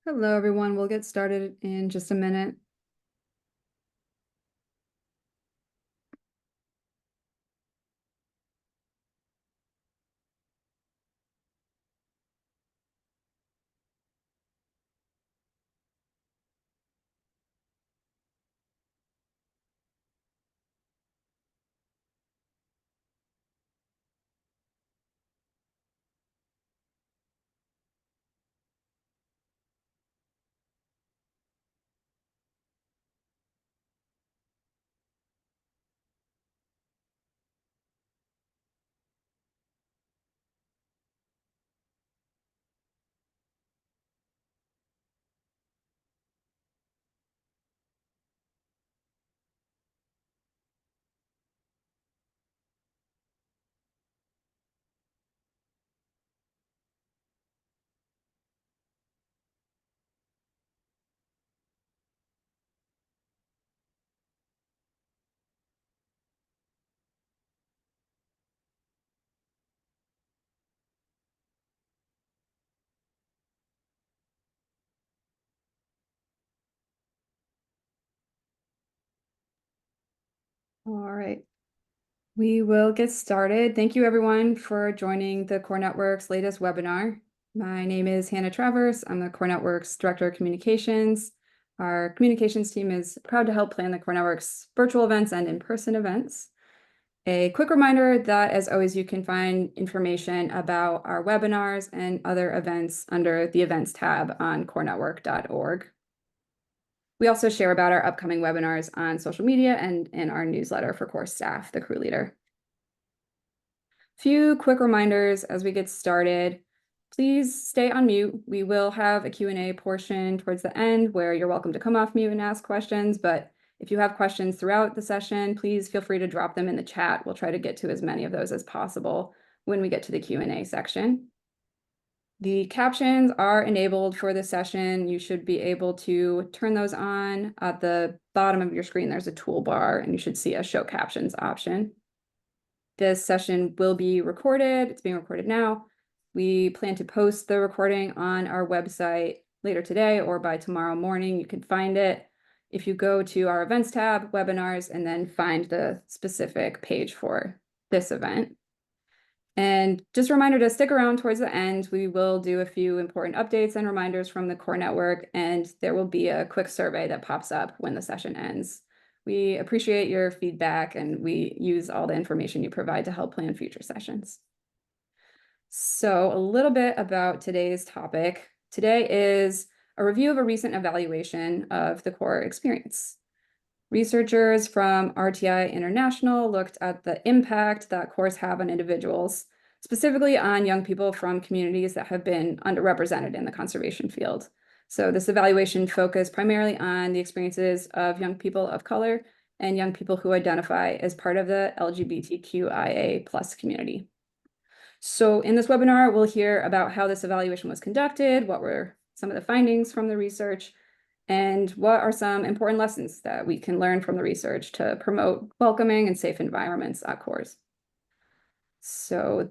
Hello, everyone. We'll get started in just a minute. All right. We will get started. Thank you, everyone, for joining the Core Network's latest webinar. My name is Hannah Travers. I'm the Core Network's Director of Communications. Our communications team is proud to help plan the Core Network's virtual events and in-person events. A quick reminder that, as always, you can find information about our webinars and other events under the Events tab on corenetwork.org. We also share about our upcoming webinars on social media and in our newsletter for core staff, the crew leader. Few quick reminders as we get started. Please stay on mute. We will have a Q&A portion towards the end where you're welcome to come off mute and ask questions, but if you have questions throughout the session, please feel free to drop them in the chat. We'll try to get to as many of those as possible when we get to the Q&A section. The captions are enabled for the session. You should be able to turn those on. At the bottom of your screen, there's a toolbar, and you should see a show captions option. This session will be recorded. It's being recorded now. We plan to post the recording on our website later today or by tomorrow morning. You can find it if you go to our events tab, webinars, and then find the specific page for this event. And just a reminder to stick around towards the end. We will do a few important updates and reminders from the Core Network, and there will be a quick survey that pops up when the session ends. We appreciate your feedback, and we use all the information you provide to help plan future sessions. So a little bit about today's topic. Today is a review of a recent evaluation of the core experience. Researchers from RTI International looked at the impact that cores have on individuals, specifically on young people from communities that have been underrepresented in the conservation field. So this evaluation focused primarily on the experiences of young people of color and young people who identify as part of the LGBTQIA+ community. So in this webinar, we'll hear about how this evaluation was conducted, what were some of the findings from the research, and what are some important lessons that we can learn from the research to promote welcoming and safe environments at cores. So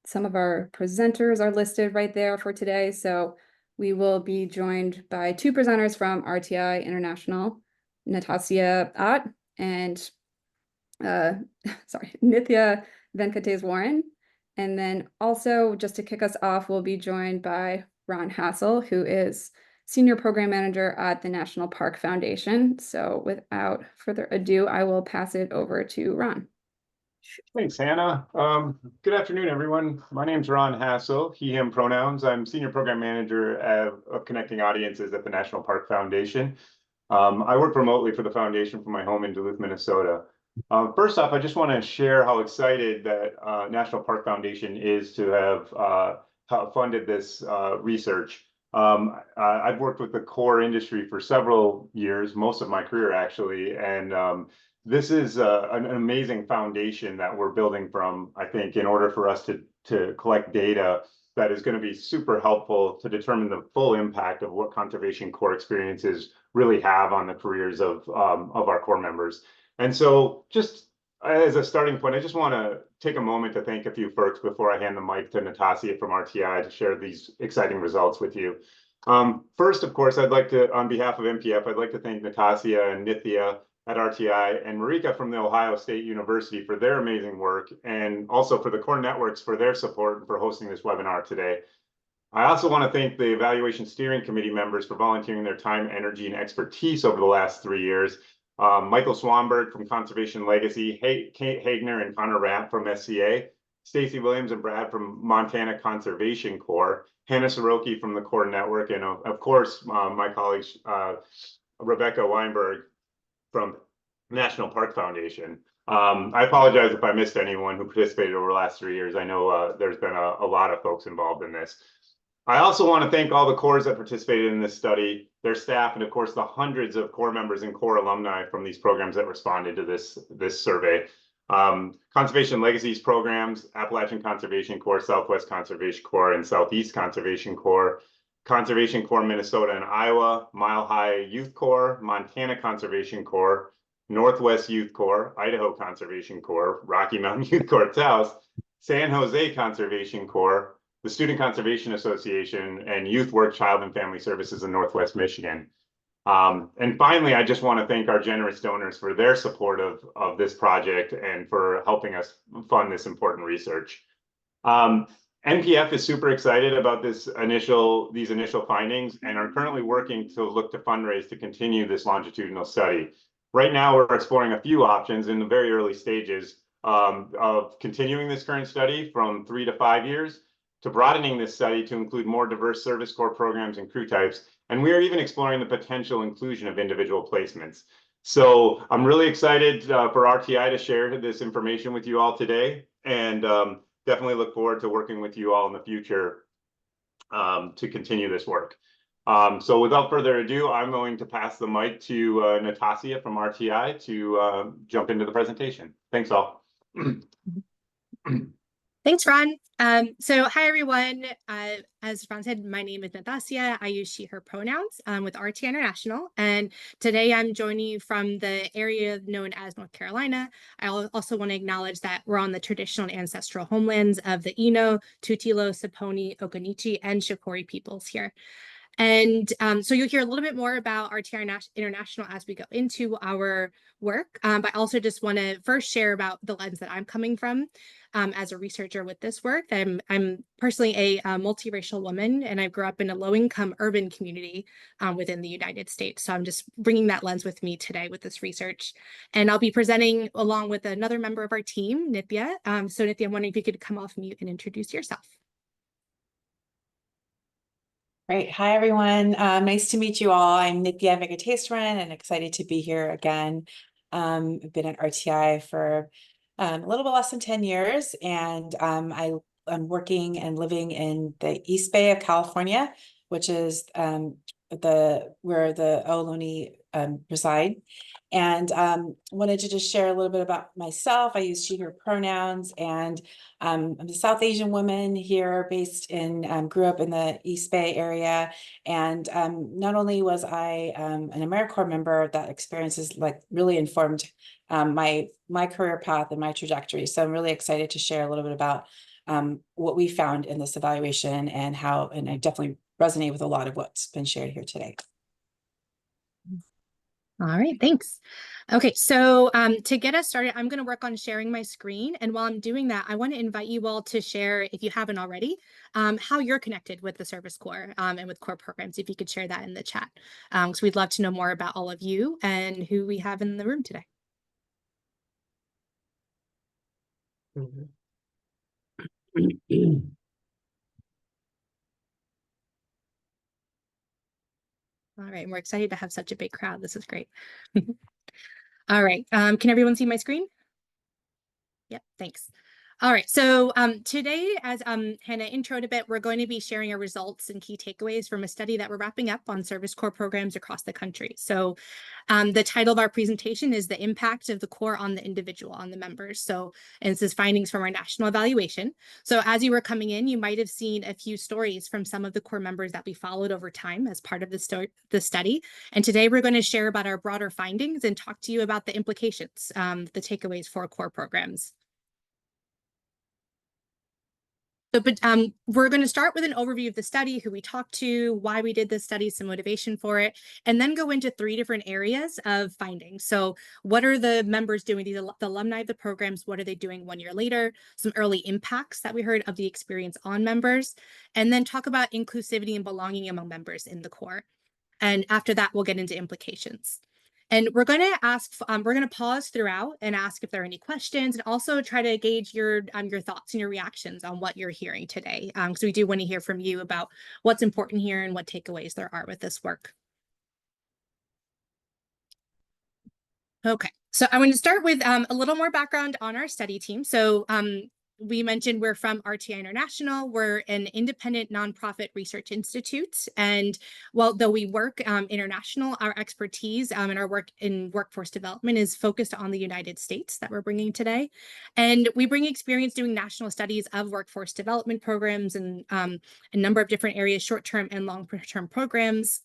some of our presenters are listed right there for today. So we will be joined by two presenters from RTI International, Natasya At and Nithya Venkateswaran. And then also, just to kick us off, we'll be joined by Ron Hassel, who is Senior Program Manager at the National Park Foundation. So without further ado, I will pass it over to Ron. Thanks, Hannah. Good afternoon, everyone. My name's Ron Hassel, he, him pronouns. I'm Senior Program Manager of Connecting Audiences at the National Park Foundation. I work remotely for the foundation from my home in Duluth, Minnesota. First off, I just want to share how excited that National Park Foundation is to have funded this research. I've worked with the core industry for several years, most of my career actually, and this is an amazing foundation that we're building from, I think, in order for us to collect data that is going to be super helpful to determine the full impact of what conservation core experiences really have on the careers of our core members. And so just as a starting point, I just want to take a moment to thank a few folks before I hand the mic to Natasya from RTI to share these exciting results with you. First, of course, I'd like to, on behalf of MPF, I'd like to thank Natasha and Nithya at RTI and Marika from the Ohio State University for their amazing work, and also for the core networks for their support and for hosting this webinar today. I also want to thank the Evaluation Steering Committee members for volunteering their time, energy, and expertise over the last 3 years. Michael Swanberg from Conservation Legacy, Kate Hagner and Connor Rapp from SCA, Stacy Williams and Brad from Montana Conservation Corps, Hannah Soroki from the Core Network, and of course, my colleagues, Rebecca Weinberg from National Park Foundation. I apologize if I missed anyone who participated over the last 3 years. I know there's been a lot of folks involved in this. I also want to thank all the corps that participated in this study, their staff, and of course the hundreds of corps members and corps alumni from these programs that responded to this survey. Conservation Legacies programs, Appalachian Conservation Corps, Southwest Conservation Corps, and Southeast Conservation Corps, Conservation Corps Minnesota and Iowa, Mile High Youth Corps, Montana Conservation Corps, Northwest Youth Corps, Idaho Conservation Corps, Rocky Mountain Youth Corps Taos, San Jose Conservation Corps, the Student Conservation Association, and Youth Work, Child and Family Services in Northwest Michigan. And finally, I just want to thank our generous donors for their support of this project and for helping us fund this important research. NPF is super excited about these initial findings and are currently working to look to fundraise to continue this longitudinal study. Right now, we're exploring a few options in the very early stages of continuing this current study from 3 to 5 years, to broadening this study to include more diverse service corps programs and crew types. And we are even exploring the potential inclusion of individual placements. So I'm really excited for RTI to share this information with you all today, and definitely look forward to working with you all in the future to continue this work. So without further ado, I'm going to pass the mic to Natasha from RTI to jump into the presentation. Thanks all. Thanks, Ron. So hi, everyone. As Ron said, my name is Natasha. I use she, her pronouns with RTI International. And today I'm joining you from the area known as North Carolina. I also want to acknowledge that we're on the traditional and ancestral homelands of the Ino, Tutilo, Saponi, Occaneechi, and Shakori peoples here. And so you'll hear a little bit more about RTI International as we go into our work. But I also just want to first share about the lens that I'm coming from as a researcher with this work. I'm personally a multiracial woman, and I grew up in a low-income urban community within the United States. So I'm just bringing that lens with me today with this research. And I'll be presenting along with another member of our team, Nithya. So Nithya, I'm wondering if you could come off mute and introduce yourself. Great. Hi, everyone. Nice to meet you all. I'm Nithya Venkateswaran and excited to be here again. I've been at RTI for a little bit less than 10 years, and I'm working and living in the East Bay of California, which is where the alumni reside. And wanted to just share a little bit about myself. I use she, her pronouns, and I'm a South Asian woman here based in, grew up in the East Bay area. And not only was I an AmeriCorps member, that experience has like really informed my career path and my trajectory. So I'm really excited to share a little bit about what we found in this evaluation and I definitely resonate with a lot of what's been shared here today. All right, thanks. Okay, so to get us started, I'm going to work on sharing my screen. And while I'm doing that, I want to invite you all to share, if you haven't already, how you're connected with the Service Corps and with Corps programs, if you could share that in the chat. So we'd love to know more about all of you and who we have in the room today. All right, we're excited to have such a big crowd. This is great. All right, can everyone see my screen? Yep, thanks. All right, so today, as Hannah introed a bit, we're going to be sharing our results and key takeaways from a study that we're wrapping up on Service Corps programs across the country. So the title of our presentation is The Impact of the Corps on the Individual, on the members. And this is findings from our national evaluation. So as you were coming in, you might have seen a few stories from some of the Corps members that we followed over time as part of the study. And today we're going to share about our broader findings and talk to you about the implications, the takeaways for Corps programs. But we're going to start with an overview of the study, who we talked to, why we did this study, some motivation for it, and then go into 3 different areas of findings. So what are the members doing, the alumni of the programs, what are they doing 1 year later, some early impacts that we heard of the experience on members, and then talk about inclusivity and belonging among members in the core. And after that, we'll get into implications. And we're going to we're going to pause throughout and ask if there are any questions, and also try to gauge your thoughts and your reactions on what you're hearing today. Because we do want to hear from you about what's important here and what takeaways there are with this work. Okay, so I want to start with a little more background on our study team. So we mentioned we're from RTI International. We're an independent nonprofit research institute. And though we work international, our expertise and our work in workforce development is focused on the United States that we're bringing today. And we bring experience doing national studies of workforce development programs in a number of different areas, short-term and long-term programs.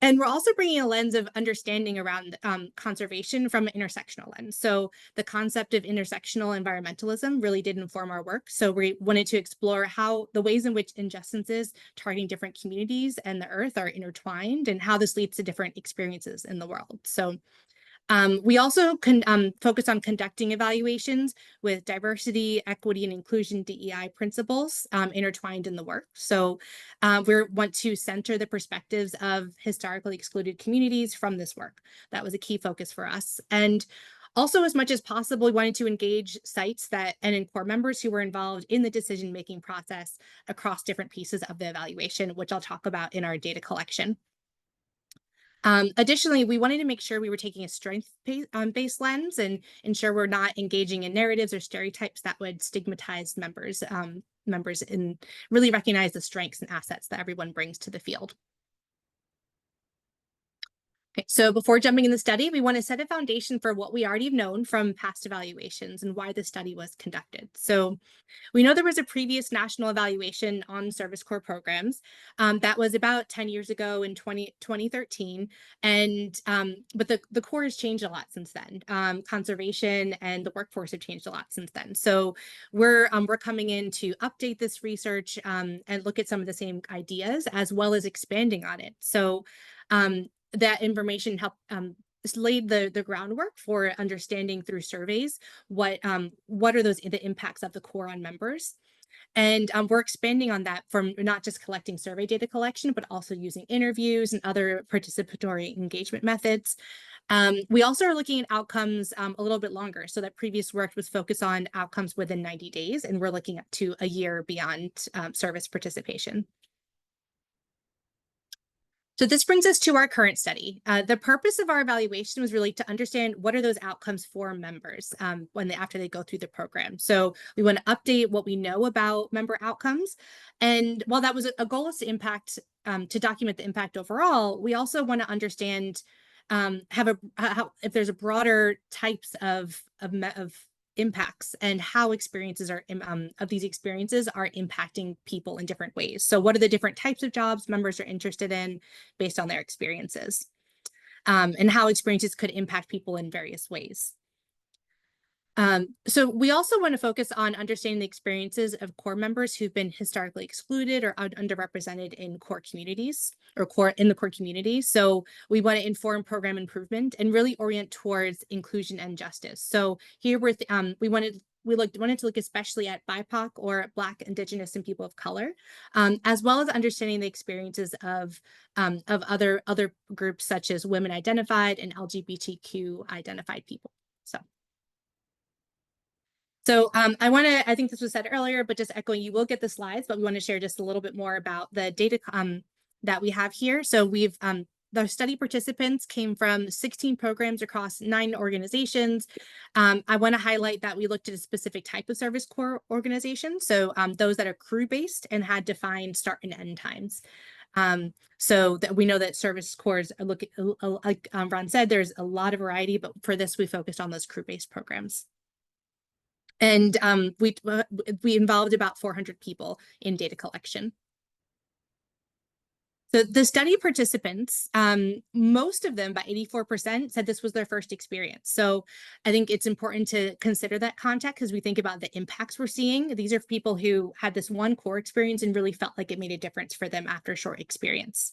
And we're also bringing a lens of understanding around conservation from an intersectional lens. So the concept of intersectional environmentalism really did inform our work. So we wanted to explore how the ways in which injustices targeting different communities and the earth are intertwined, and how this leads to different experiences in the world. So we also focus on conducting evaluations with diversity, equity, and inclusion DEI principles intertwined in the work. So we want to center the perspectives of historically excluded communities from this work. That was a key focus for us. And also, as much as possible, we wanted to engage sites and core members who were involved in the decision-making process across different pieces of the evaluation, which I'll talk about in our data collection. Additionally, we wanted to make sure we were taking a strength-based lens and ensure we're not engaging in narratives or stereotypes that would stigmatize members and really recognize the strengths and assets that everyone brings to the field. Okay, so before jumping in the study, we want to set a foundation for what we already have known from past evaluations and why the study was conducted. So we know there was a previous national evaluation on Service Corps programs that was about 10 years ago in 2013. But the Corps has changed a lot since then. Conservation and the workforce have changed a lot since then. So we're coming in to update this research and look at some of the same ideas, as well as expanding on it. So that information helped laid the groundwork for understanding through surveys what are the impacts of the Corps on members. And we're expanding on that from not just collecting survey data collection, but also using interviews and other participatory engagement methods. We also are looking at outcomes a little bit longer. So that previous work was focused on outcomes within 90 days, and we're looking up to a year beyond service participation. So this brings us to our current study. The purpose of our evaluation was really to understand what are those outcomes for members after they go through the program. So we want to update what we know about member outcomes. And while that was a goal is to document the impact overall, we also want to understand if there's a broader types of impacts and how experiences of these experiences are impacting people in different ways. So what are the different types of jobs members are interested in based on their experiences, and how experiences could impact people in various ways. So we also want to focus on understanding the experiences of Corps members who've been historically excluded or underrepresented in Corps communities or in the Corps community. So we want to inform program improvement and really orient towards inclusion and justice. So here we wanted to look especially at BIPOC or Black, Indigenous, and people of color, as well as understanding the experiences of other groups such as women identified and LGBTQ identified people. So I think this was said earlier, but just echoing, you will get the slides, but we want to share just a little bit more about the data that we have here. So the study participants came from 16 programs across 9 organizations. I want to highlight that we looked at a specific type of Service Corps organization. So those that are crew-based and had defined start and end times. So that we know that Service Corps like Ron said, there's a lot of variety, but for this, we focused on those crew-based programs. And we involved about 400 people in data collection. So the study participants, most of them, about 84%, said this was their first experience. So I think it's important to consider that context as we think about the impacts we're seeing. These are people who had this one core experience and really felt like it made a difference for them after a short experience.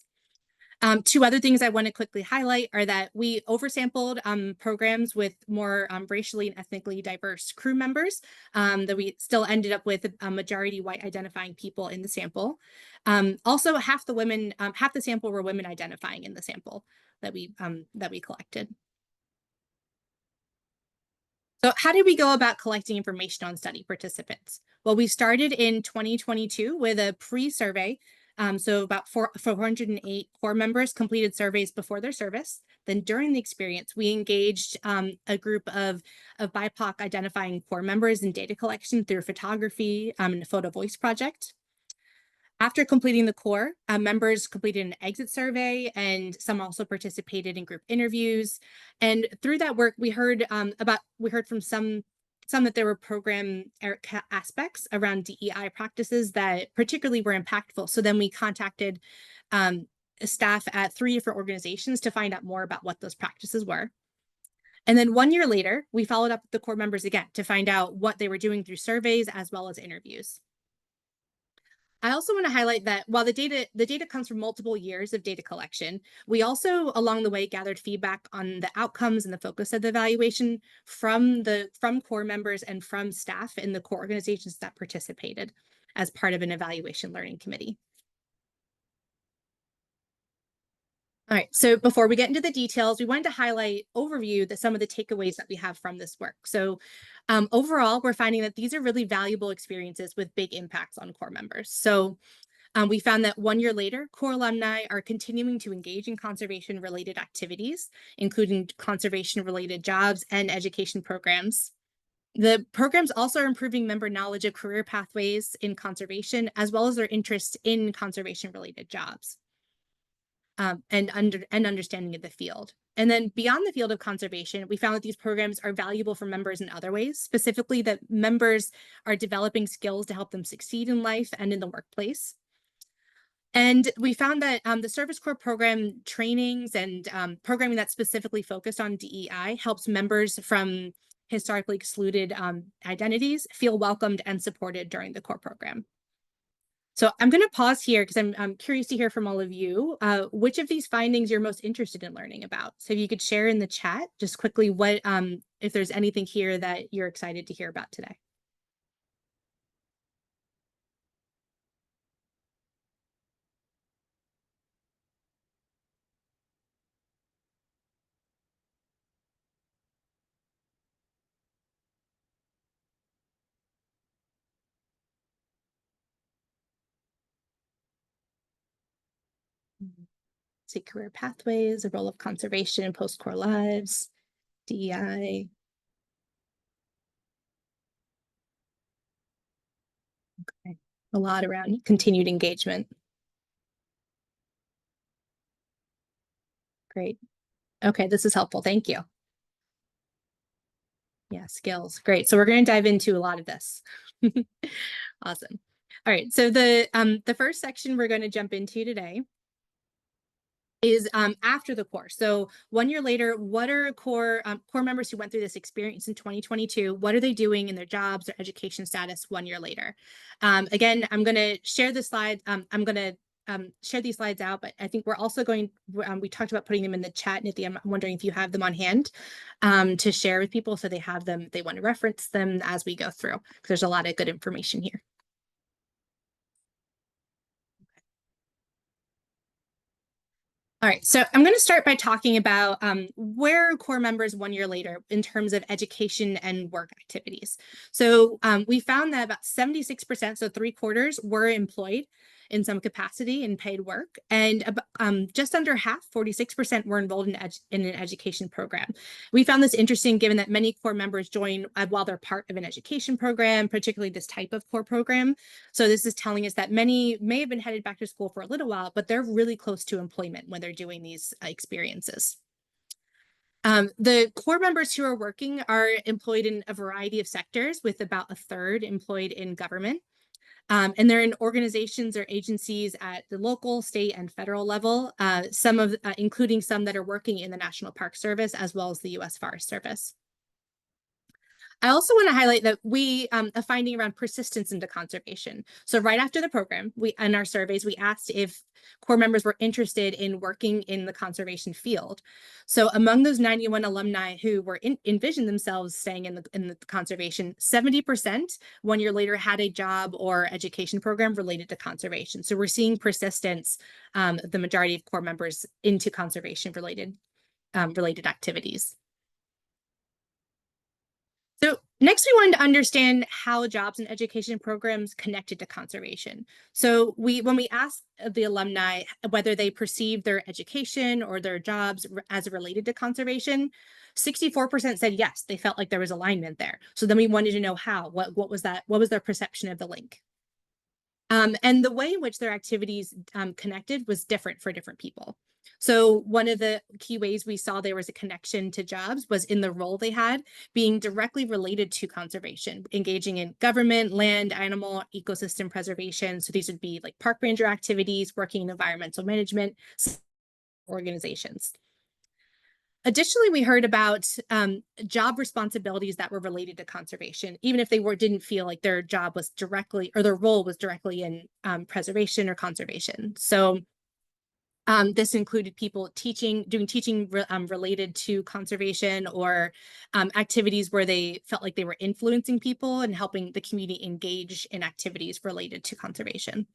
Two other things I want to quickly highlight are that we oversampled programs with more racially and ethnically diverse crew members, that we still ended up with a majority white identifying people in the sample. Also, half the sample were women identifying in the sample that we collected. So how did we go about collecting information on study participants? Well, we started in 2022 with a pre-survey. So about 408 core members completed surveys before their service. Then during the experience, we engaged a group of BIPOC identifying core members in data collection through photography and a photo voice project. After completing the core, members completed an exit survey, and some also participated in group interviews. And through that work, we heard from some that there were program aspects around DEI practices that particularly were impactful. So then we contacted staff at 3 different organizations to find out more about what those practices were. And then 1 year later, we followed up with the core members again to find out what they were doing through surveys as well as interviews. I also want to highlight that while the data comes from multiple years of data collection, we also along the way gathered feedback on the outcomes and the focus of the evaluation from core members and from staff in the core organizations that participated as part of an evaluation learning committee. All right, so before we get into the details, we wanted to highlight some of the takeaways that we have from this work. So overall, we're finding that these are really valuable experiences with big impacts on core members. So we found that 1 year later, core alumni are continuing to engage in conservation-related activities, including conservation-related jobs and education programs. The programs also are improving member knowledge of career pathways in conservation, as well as their interest in conservation-related jobs. And understanding of the field. And then beyond the field of conservation, we found that these programs are valuable for members in other ways, specifically that members are developing skills to help them succeed in life and in the workplace. And we found that the Service Corps program trainings and programming that's specifically focused on DEI helps members from historically excluded identities feel welcomed and supported during the core program. So I'm going to pause here because I'm curious to hear from all of you, which of these findings you're most interested in learning about. So if you could share in the chat just quickly what, if there's anything here that you're excited to hear about today. See, career pathways, the role of conservation in post-core lives, DEI. Okay, a lot around continued engagement. Great. Okay, this is helpful. Thank you. Yeah, skills. Great. So we're going to dive into a lot of this. Awesome. All right. So the first section we're going to jump into today is after the core. So 1 year later, what are core members who went through this experience in 2022? What are they doing in their jobs or education status 1 year later? Again, I'm going to share the slide. I'm going to share these slides out, but I think we're also going, we talked about putting them in the chat, Nithya. I'm wondering if you have them on hand to share with people so they have them, they want to reference them as we go through, because there's a lot of good information here. All right, so I'm going to start by talking about where are core members 1 year later in terms of education and work activities. So we found that about 76%, so 3/4, were employed in some capacity in paid work, and just under half, 46%, were enrolled in an education program. We found this interesting given that many core members join while they're part of an education program, particularly this type of core program. So this is telling us that many may have been headed back to school for a little while, but they're really close to employment when they're doing these experiences. The core members who are working are employed in a variety of sectors, with about 1/3 employed in government. And they're in organizations or agencies at the local, state, and federal level, including some that are working in the National Park Service as well as the U.S. Forest Service. I also want to highlight that a finding around persistence into conservation. So right after the program, in our surveys, we asked if Corps members were interested in working in the conservation field. So among those 91 alumni who were envisioned themselves staying in the conservation, 70% 1 year later had a job or education program related to conservation. So we're seeing persistence, the majority of Corps members into conservation related activities. So next, we wanted to understand how jobs and education programs connected to conservation. So when we asked the alumni whether they perceived their education or their jobs as related to conservation, 64% said yes, they felt like there was alignment there. So then we wanted to know how. What was that? What was their perception of the link? And the way in which their activities connected was different for different people. So one of the key ways we saw there was a connection to jobs was in the role they had being directly related to conservation, engaging in government, land, animal, ecosystem preservation. So these would be like park ranger activities, working in environmental management organizations. Additionally, we heard about job responsibilities that were related to conservation, even if they didn't feel like their job was directly, or their role was directly in preservation or conservation. So this included people doing teaching related to conservation, or activities where they felt like they were influencing people and helping the community engage in activities related to conservation.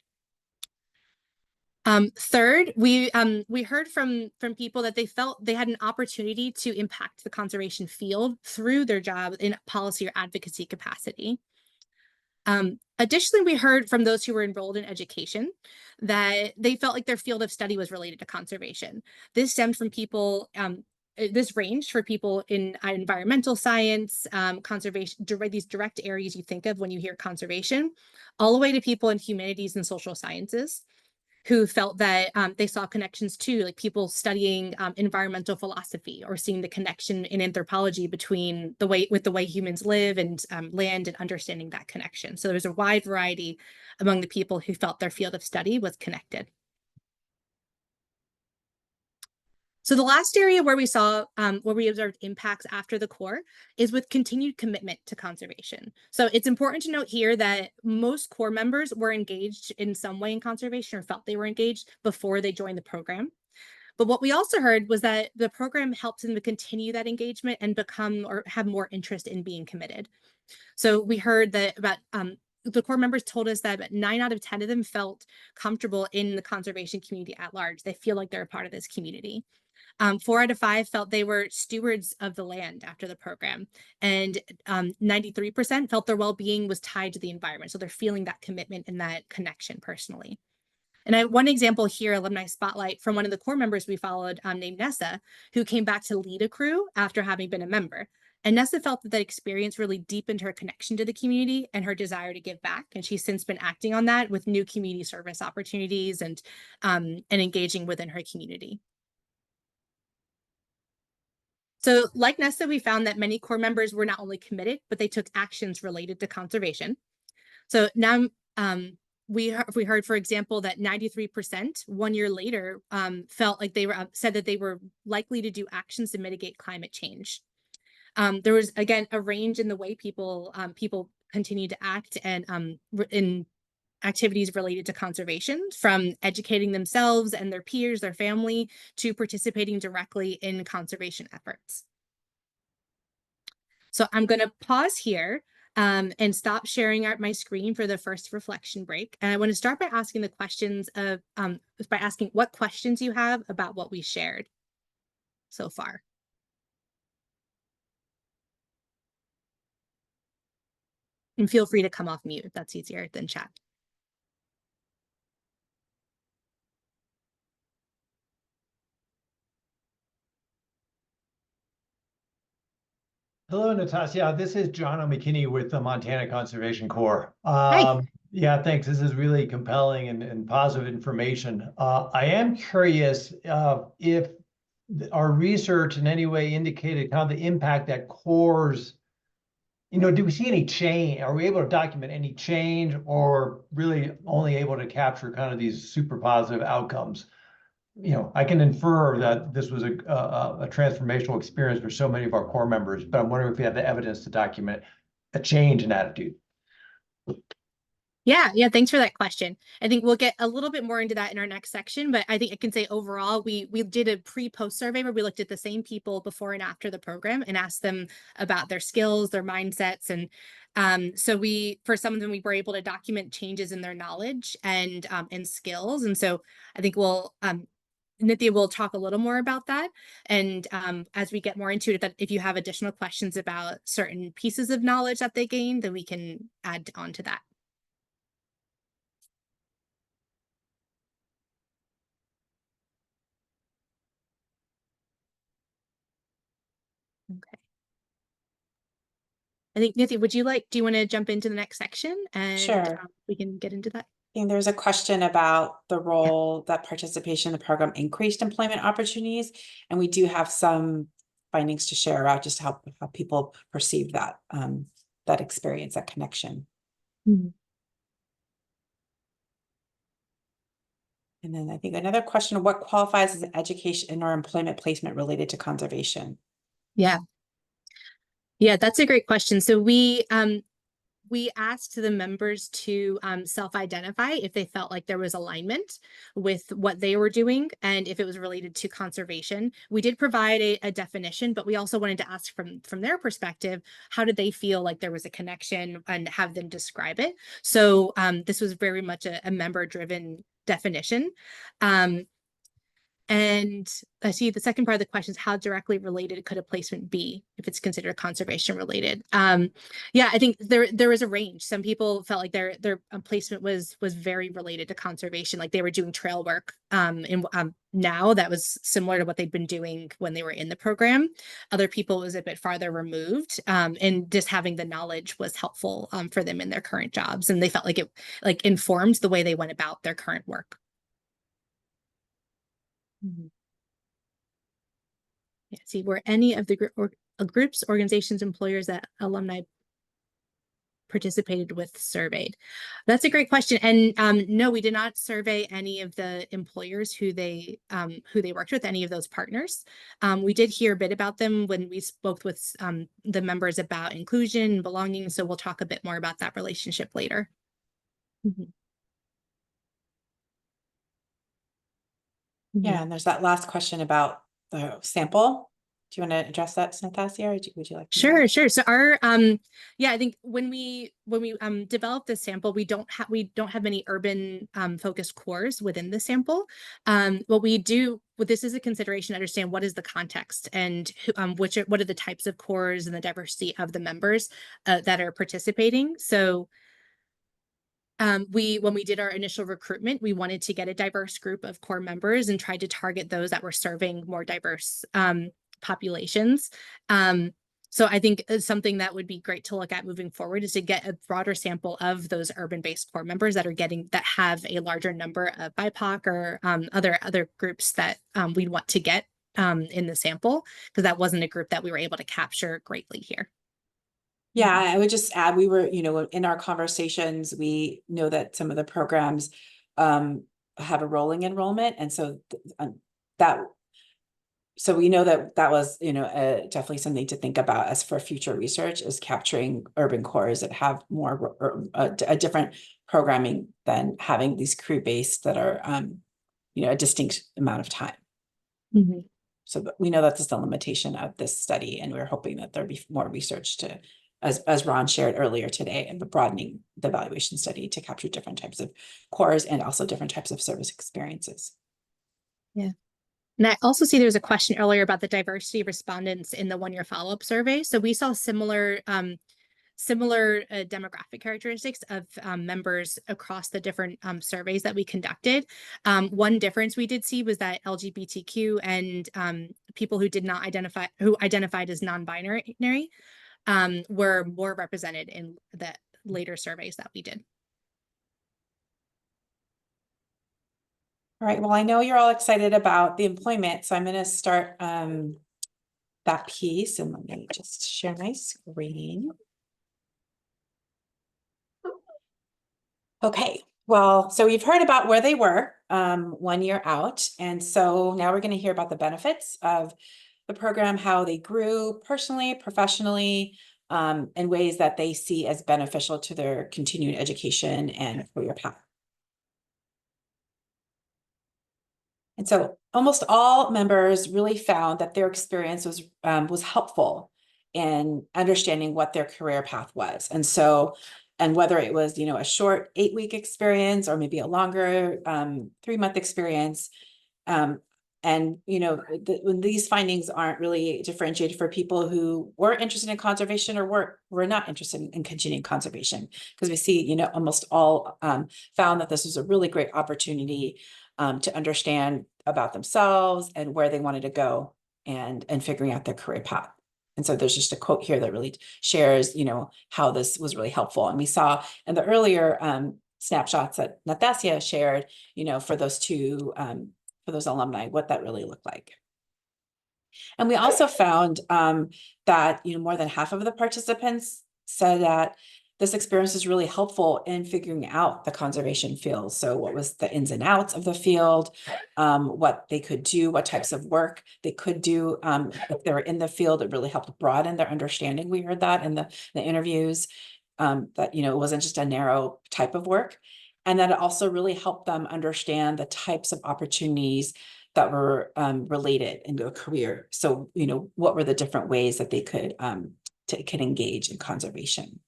Third, we heard from people that they felt they had an opportunity to impact the conservation field through their job in policy or advocacy capacity. Additionally, we heard from those who were enrolled in education that they felt like their field of study was related to conservation. This stemmed from people, this ranged for people in environmental science, conservation, these direct areas you think of when you hear conservation, all the way to people in humanities and social sciences, who felt that they saw connections to, like, people studying environmental philosophy, or seeing the connection in anthropology between the way humans live and land, and understanding that connection. So there's a wide variety among the people who felt their field of study was connected. So the last area where we saw, where we observed impacts after the Corps is with continued commitment to conservation. So it's important to note here that most Corps members were engaged in some way in conservation, or felt they were engaged before they joined the program. But what we also heard was that the program helped them to continue that engagement and become, or have more interest in being committed. So we heard that about, the Corps members told us that 9 out of 10 of them felt comfortable in the conservation community at large. They feel like they're a part of this community. 4 out of 5 felt they were stewards of the land after the program, and 93% felt their well-being was tied to the environment. So they're feeling that commitment and that connection personally. And I have one example here, alumni spotlight, from one of the Corps members we followed, named Nessa, who came back to lead a crew after having been a member. And Nessa felt that experience really deepened her connection to the community and her desire to give back. And she's since been acting on that with new community service opportunities and engaging within her community. So like Nessa, we found that many Corps members were not only committed, but they took actions related to conservation. So now we heard, for example, that 93% 1 year later felt like they were said that they were likely to do actions to mitigate climate change. There was, again, a range in the way people continue to act, and in activities related to conservation, from educating themselves and their peers, their family, to participating directly in conservation efforts. So I'm going to pause here and stop sharing my screen for the first reflection break. And I want to start by asking the questions of, by asking what questions you have about what we shared so far. And feel free to come off mute if that's easier than chat. Hello, Natasha. This is John O'McKinney with the Montana Conservation Corps. Hi. Yeah, thanks. This is really compelling and positive information. I am curious if our research in any way indicated kind of the impact that Corps' do we see any change? Are we able to document any change, or really only able to capture kind of these super positive outcomes? I can infer that this was a transformational experience for so many of our core members, but I'm wondering if we have the evidence to document a change in attitude. Yeah, thanks for that question. I think we'll get a little bit more into that in our next section, but I think I can say overall, we did a pre-post survey where we looked at the same people before and after the program and asked them about their skills, their mindsets. And so for some of them, we were able to document changes in their knowledge and skills. And so I think Nithya will talk a little more about that. And as we get more into it, that if you have additional questions about certain pieces of knowledge that they gained, then we can add on to that. Okay. I think, Nithya, do you want to jump into the next section and Sure. we can get into that? I think there's a question about the role that participation in the program increased employment opportunities. And we do have some findings to share about just how people perceive that, that experience, that connection. Mhm. And then I think another question, what qualifies as an education or employment placement related to conservation? Yeah, that's a great question. So we asked the members to self-identify if they felt like there was alignment with what they were doing and if it was related to conservation. We did provide a definition, but we also wanted to ask from their perspective, how did they feel like there was a connection, and have them describe it. So this was very much a member-driven definition. And I see the second part of the question is, how directly related could a placement be if it's considered conservation related? Yeah, I think there was a range. Some people felt like their placement was very related to conservation, like they were doing trail work. And now that was similar to what they'd been doing when they were in the program. Other people, it was a bit farther removed, and just having the knowledge was helpful for them in their current jobs, and they felt like it informed the way they went about their current work. Yeah, see, were any of the groups, organizations, employers that alumni participated with surveyed? That's a great question. And no, we did not survey any of the employers who they worked with, any of those partners. We did hear a bit about them when we spoke with the members about inclusion and belonging. So we'll talk a bit more about that relationship later. Yeah, and there's that last question about the sample. Do you want to address that, Natasha, or would you like to? Sure. So our yeah, I think when we develop the sample, we don't have many urban focused cores within the sample. What we do, this is a consideration to understand what is the context and what are the types of cores and the diversity of the members that are participating. So when we did our initial recruitment, we wanted to get a diverse group of core members and tried to target those that were serving more diverse populations. So I think something that would be great to look at moving forward is to get a broader sample of those urban-based core members that have a larger number of BIPOC or other groups that we'd want to get in the sample, because that wasn't a group that we were able to capture greatly here. Yeah, I would just add, we were, in our conversations, we know that some of the programs have a rolling enrollment. And so so we know that was, definitely something to think about as for future research, is capturing urban cores that have more a different programming than having these crew-based that are, a distinct amount of time. So we know that's the limitation of this study, and we're hoping that there'll be more research to, as Ron shared earlier today, and broadening the evaluation study to capture different types of cores and also different types of service experiences. Yeah. And I also see there's a question earlier about the diversity of respondents in the one-year follow-up survey. So we saw similar demographic characteristics of members across the different surveys that we conducted. One difference we did see was that LGBTQ and people who identified as non-binary were more represented in the later surveys that we did. All right, well, I know you're all excited about the employment, so I'm going to start that piece, and let me just share my screen. Okay, well, so we've heard about where they were 1 year out. And so now we're going to hear about the benefits of the program, how they grew personally, professionally, in ways that they see as beneficial to their continued education and career path. And so almost all members really found that their experience was helpful in understanding what their career path was. And so, and whether it was, a short 8-week experience or maybe a longer 3-month experience. And, when these findings aren't really differentiated for people who were interested in conservation or were not interested in continuing conservation, because we see, almost all found that this was a really great opportunity to understand about themselves and where they wanted to go and figuring out their career path. And so there's just a quote here that really shares, how this was really helpful. And we saw in the earlier snapshots that Natasha shared, for those two, for those alumni, what that really looked like. And we also found that, more than half of the participants said that this experience is really helpful in figuring out the conservation field. So what was the ins and outs of the field, what they could do, what types of work they could do if they were in the field. It really helped broaden their understanding. We heard that in the interviews, that, it wasn't just a narrow type of work. And that it also really helped them understand the types of opportunities that were related into a career. So, what were the different ways that they could engage in conservation?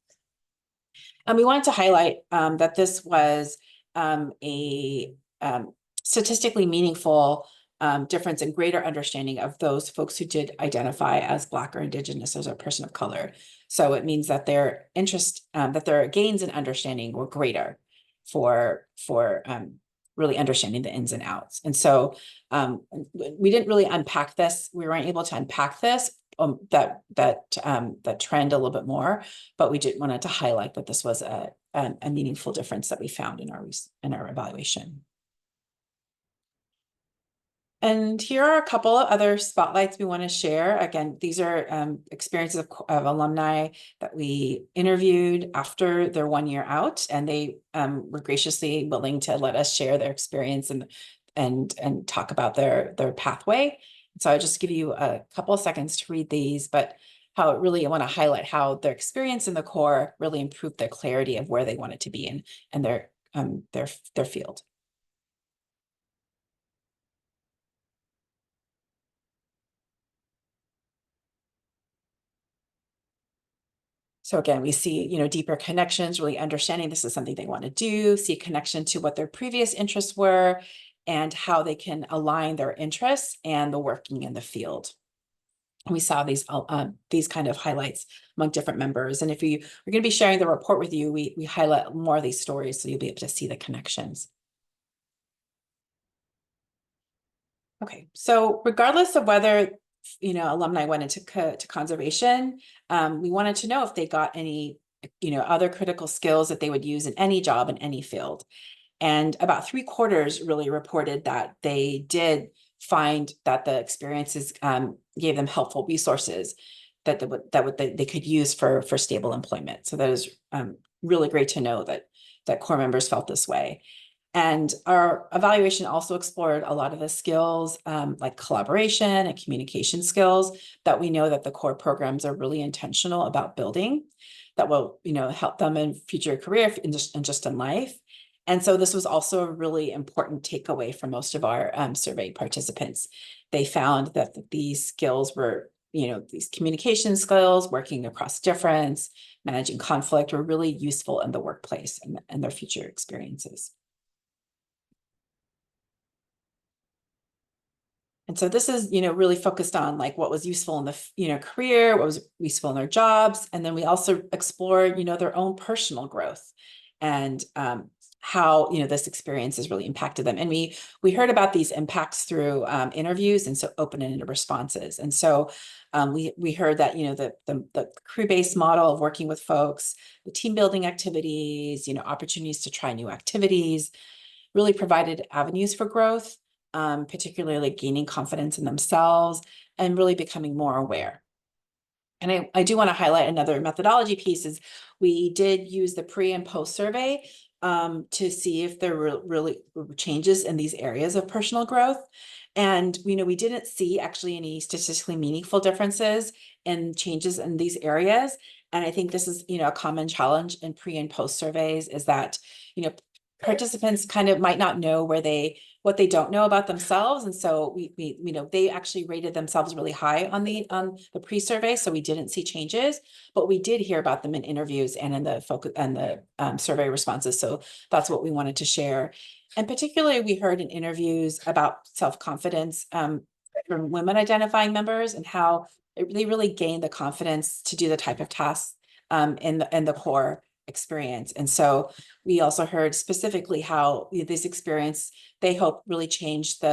And we wanted to highlight that this was a statistically meaningful difference in greater understanding of those folks who did identify as Black or Indigenous as a person of color. So it means that their interest, that their gains in understanding were greater for really understanding the ins and outs. And so we didn't really unpack this. We weren't able to unpack this, that trend a little bit more, but we wanted to highlight that this was a meaningful difference that we found in our evaluation. And here are a couple of other spotlights we want to share. Again, these are experiences of alumni that we interviewed after their 1 year out, and they were graciously willing to let us share their experience and talk about their pathway. So I'll just give you a couple of seconds to read these, but I want to highlight how their experience in the Corps really improved their clarity of where they wanted to be in their field. So again, we see, deeper connections, really understanding this is something they want to do, see a connection to what their previous interests were and how they can align their interests and the working in the field. And we saw these kind of highlights among different members. And if we're going to be sharing the report with you, we highlight more of these stories so you'll be able to see the connections. Okay, so regardless of whether alumni went into conservation, we wanted to know if they got any other critical skills that they would use in any job in any field. And about 3/4 really reported that they did find that the experiences gave them helpful resources that they could use for stable employment. So that is really great to know that Corps members felt this way. And our evaluation also explored a lot of the skills like collaboration and communication skills that we know that the Corps programs are really intentional about building that will, help them in future career and just in life. And so this was also a really important takeaway for most of our survey participants. They found that these skills were, these communication skills, working across difference, managing conflict were really useful in the workplace and their future experiences. And so this is, really focused on like what was useful in the, career, what was useful in their jobs. And then we also explored, their own personal growth and how, this experience has really impacted them. And we heard about these impacts through interviews and so open-ended responses. And so we heard that, the crew-based model of working with folks, the team building activities, opportunities to try new activities really provided avenues for growth. Particularly gaining confidence in themselves and really becoming more aware. And I do want to highlight another methodology piece is we did use the pre and post survey to see if there were really changes in these areas of personal growth. And, we didn't see actually any statistically meaningful differences in changes in these areas. And I think this is, a common challenge in pre and post surveys is that, participants kind of might not know what they don't know about themselves. And so they actually rated themselves really high on the pre-survey. So we didn't see changes, but we did hear about them in interviews and in the focus and the survey responses. So that's what we wanted to share. And particularly we heard in interviews about self-confidence from women identifying members and how they really gained the confidence to do the type of tasks in the core experience. And so we also heard specifically how this experience, they hope really changed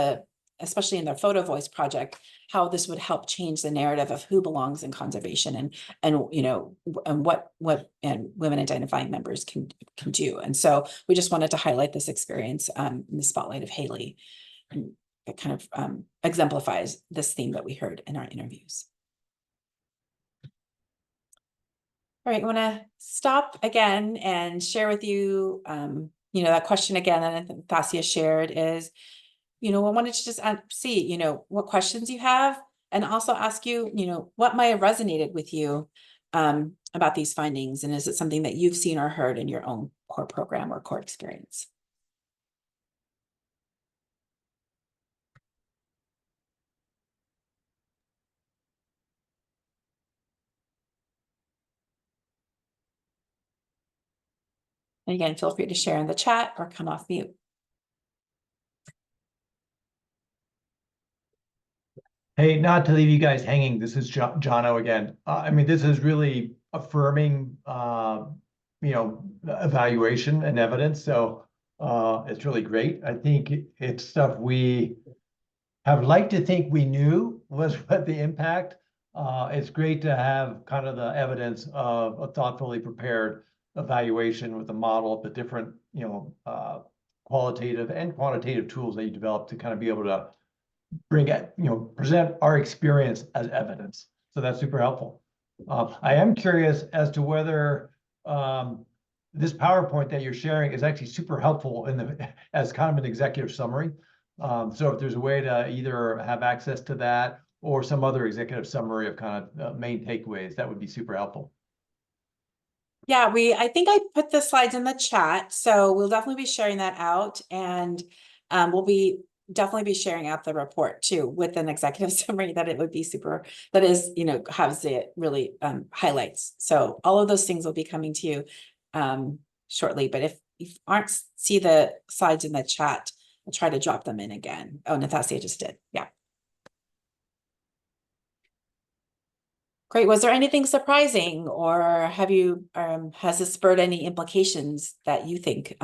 especially in their photo voice project, how this would help change the narrative of who belongs in conservation and what women identifying members can do. And so we just wanted to highlight this experience in the spotlight of Haley. And it kind of exemplifies this theme that we heard in our interviews. All right, I want to stop again and share with you, that question again that I think Thasia shared is, I wanted to just see, what questions you have and also ask you, what might have resonated with you about these findings. And is it something that you've seen or heard in your own core program or core experience? And again, feel free to share in the chat or come off mute. Hey, not to leave you guys hanging, this is Jono again. This is really affirming, evaluation and evidence. So it's really great. I think it's stuff we have liked to think we knew was what the impact. It's great to have kind of the evidence of a thoughtfully prepared evaluation with a model of the different, qualitative and quantitative tools that you develop to kind of be able to present our experience as evidence. So that's super helpful. I am curious as to whether this PowerPoint that you're sharing is actually super helpful as kind of an executive summary. So if there's a way to either have access to that or some other executive summary of kind of main takeaways, that would be super helpful. Yeah, I think I put the slides in the chat, so we'll definitely be sharing that out, and we'll definitely be sharing out the report too with an executive summary that it would be super, that is, has it really highlights. So all of those things will be coming to you shortly, but if you aren't see the slides in the chat, I'll try to drop them in again. Oh, Nathasia just did. Yeah. Great. Was there anything surprising, or have you has this spurred any implications that you think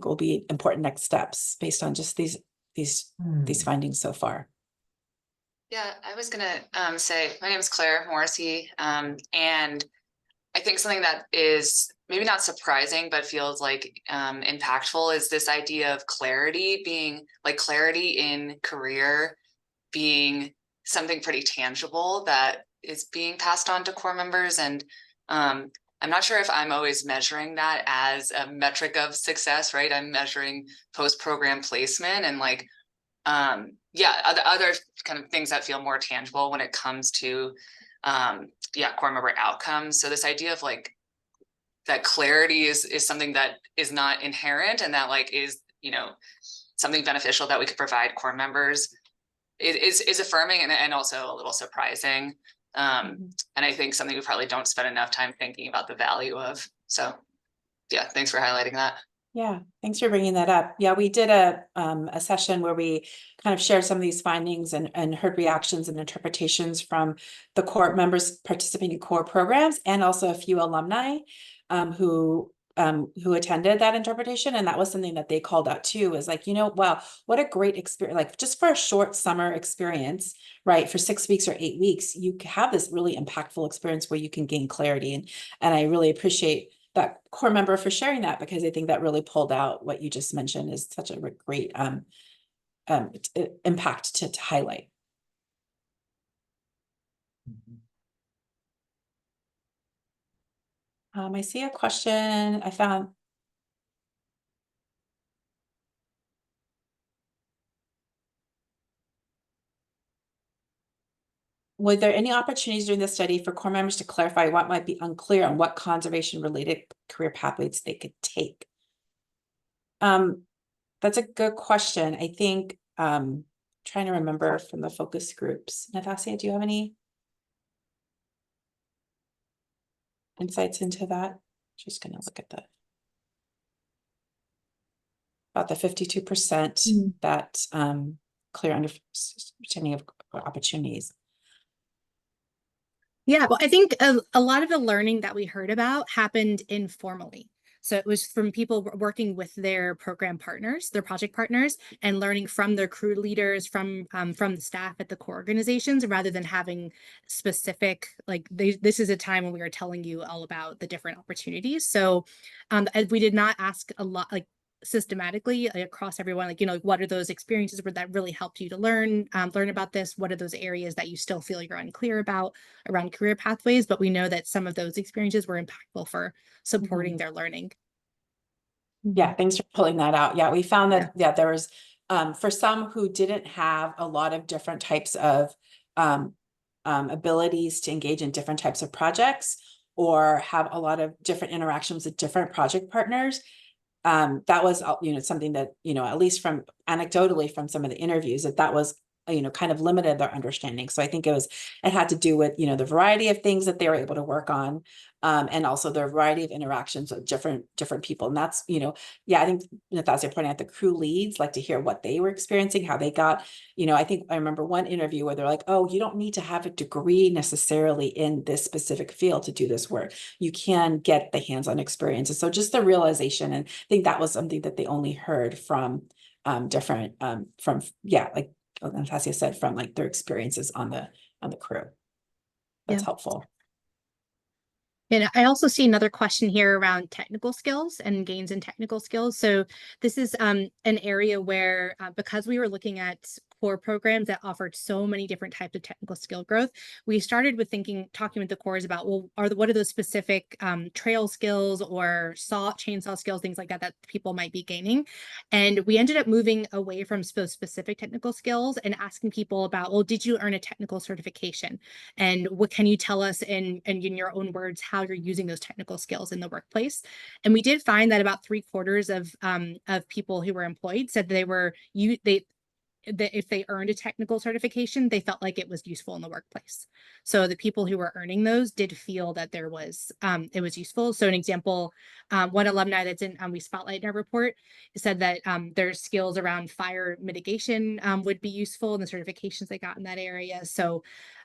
will be important next steps based on just these findings so far? Yeah, I was gonna say my name is Claire Morrissey, and I think something that is maybe not surprising but feels like impactful is this idea of clarity being like clarity in career being something pretty tangible that is being passed on to core members. And I'm not sure if I'm always measuring that as a metric of success, right? I'm measuring post-program placement and other kind of things that feel more tangible when it comes to core member outcomes. So this idea of that clarity is something that is not inherent and that is something beneficial that we could provide core members. It is affirming and also a little surprising. And I think something we probably don't spend enough time thinking about the value of. So yeah, thanks for highlighting that. Yeah, thanks for bringing that up. Yeah, we did a session where we kind of shared some of these findings and heard reactions and interpretations from the core members participating in core programs and also a few alumni who attended that interpretation. And that was something that they called out too, was wow, what a great experience, just for a short summer experience, right? For 6 weeks or 8 weeks, you have this really impactful experience where you can gain clarity. And I really appreciate that core member for sharing that, because I think that really pulled out what you just mentioned is such a great impact to highlight. I see a question I found. Were there any opportunities during the study for core members to clarify what might be unclear on what conservation-related career pathways they could take? That's a good question. I think trying to remember from the focus groups. Natasha, do you have any insights into that? Just gonna look at about the 52% that clear understanding of opportunities. Yeah, well, I think a lot of the learning that we heard about happened informally. So it was from people working with their program partners, their project partners, and learning from their crew leaders, from the staff at the core organizations, rather than having specific, like, this is a time when we are telling you all about the different opportunities. So we did not ask a lot, like, systematically across everyone, like, what are those experiences that really helped you to learn about this? What are those areas that you still feel you're unclear about around career pathways? But we know that some of those experiences were impactful for supporting their learning. Yeah, thanks for pulling that out. Yeah, we found that there was for some who didn't have a lot of different types of abilities to engage in different types of projects, or have a lot of different interactions with different project partners. That was something that at least from anecdotally from some of the interviews, that was kind of limited their understanding. So I think it had to do with the variety of things that they were able to work on, and also the variety of interactions with different people. And that's I think Natasha pointing out the crew leads like to hear what they were experiencing, how they got I think I remember one interview where they're like, oh, you don't need to have a degree necessarily in this specific field to do this work. You can get the hands-on experiences. So just the realization, and I think that was something that they only heard from different like Natasha said, from like their experiences on the crew. That's helpful. And I also see another question here around technical skills and gains in technical skills. So this is an area where, because we were looking at core programs that offered so many different types of technical skill growth, we started with talking with the cores about, well, what are those specific trail skills or chainsaw skills, things like that people might be gaining. And we ended up moving away from specific technical skills and asking people about, well, did you earn a technical certification? And what can you tell us in your own words how you're using those technical skills in the workplace? And we did find that about 3/4 of people who were employed said that if they earned a technical certification, they felt like it was useful in the workplace. So the people who were earning those did feel that it was useful. So an example, one alumni that's we spotlight in our report said that their skills around fire mitigation would be useful in the certifications they got in that area. So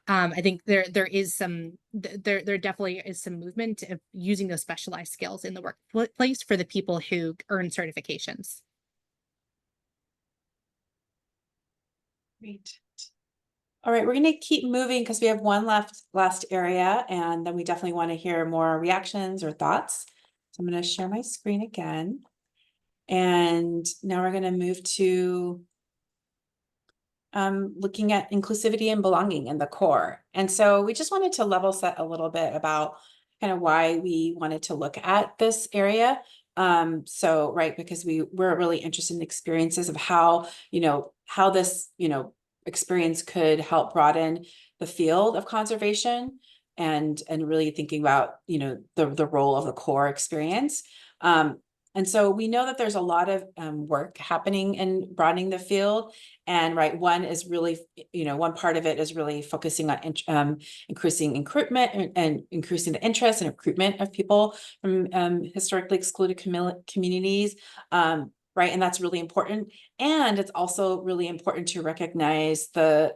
I think there definitely is some movement of using those specialized skills in the workplace for the people who earn certifications. Great. All right, we're going to keep moving because we have one last area, and then we definitely want to hear more reactions or thoughts. So I'm going to share my screen again. And now we're going to move to looking at inclusivity and belonging in the core. And so we just wanted to level set a little bit about kind of why we wanted to look at this area. Because we're really interested in experiences of how this, experience could help broaden the field of conservation, and really thinking about, the role of the core experience. And so we know that there's a lot of work happening in broadening the field. And one is really, one part of it is really focusing on increasing recruitment and increasing the interest and recruitment of people from historically excluded communities. And that's really important. And it's also really important to recognize the